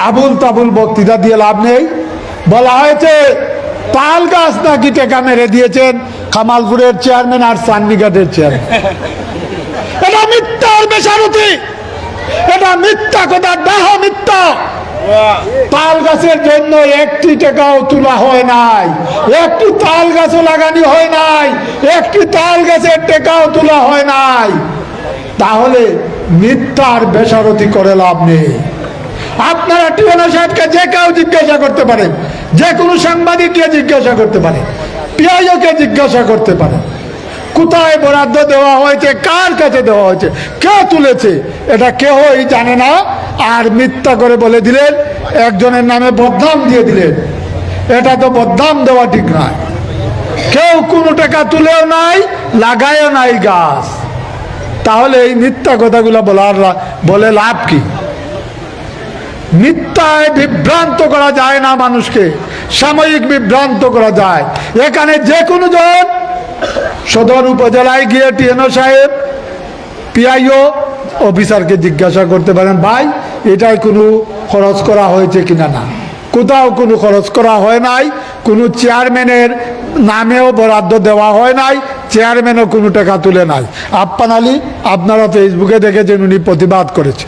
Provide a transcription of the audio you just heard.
আবুল তাবুল বক্তৃতা দিয়ে লাভ নেই। বলা হয়েছে তাল গাছ নাকি টেকা মেরে দিয়েছেন কামালপুরের চেয়ারম্যান আর চান্দিঘাটের চেয়ারম্যান। এটা মিথ্যার বেসারতি, এটা মিথ্যা কথা, দেহ মিথ্যা। তাল গাছের জন্য একটি টাকাও তোলা হয় নাই, একটি তাল গাছও লাগানি হয় নাই, একটি তাল গাছের টাকাও তোলা হয় নাই। তাহলে মিথ্যার বেসারতি করে লাভ নেই। আপনারা টিওনা সাহেবকে যে কেউ জিজ্ঞাসা করতে পারেন, যে কোনো সাংবাদিককে জিজ্ঞাসা করতে পারে, পিআইওকে জিজ্ঞাসা করতে পারে কোথায় বরাদ্দ দেওয়া হয়েছে, কার কাছে দেওয়া হয়েছে, কে তুলেছে, এটা কেউই জানে না। আর মিথ্যা করে বলে দিলেন, একজনের নামে বদনাম দিয়ে দিলেন। এটা তো বদনাম দেওয়া ঠিক নয়। কেউ কোনো টাকা তুলেও নাই, লাগায়ও নাই গাছ। তাহলে এই মিথ্যা কথাগুলো বলে লাভ কি? মিথ্যায় বিভ্রান্ত করা যায় না মানুষকে, সাময়িক বিভ্রান্ত করা যায়। এখানে যে কোনো জন সদর উপজেলায় গিয়ে টিএনও সাহেব, পিআইও অফিসারকে জিজ্ঞাসা করতে পারেন, ভাই এটাই কোনো খরচ করা হয়েছে কিনা। না, কোথাও কোনো খরচ করা হয় নাই, কোনো চেয়ারম্যানের নামেও বরাদ্দ দেওয়া হয় নাই, চেয়ারম্যানও কোনো টাকা তুলে নাই। আপ্পান আলী আপনারা ফেসবুকে দেখেছেন, উনি প্রতিবাদ করেছে।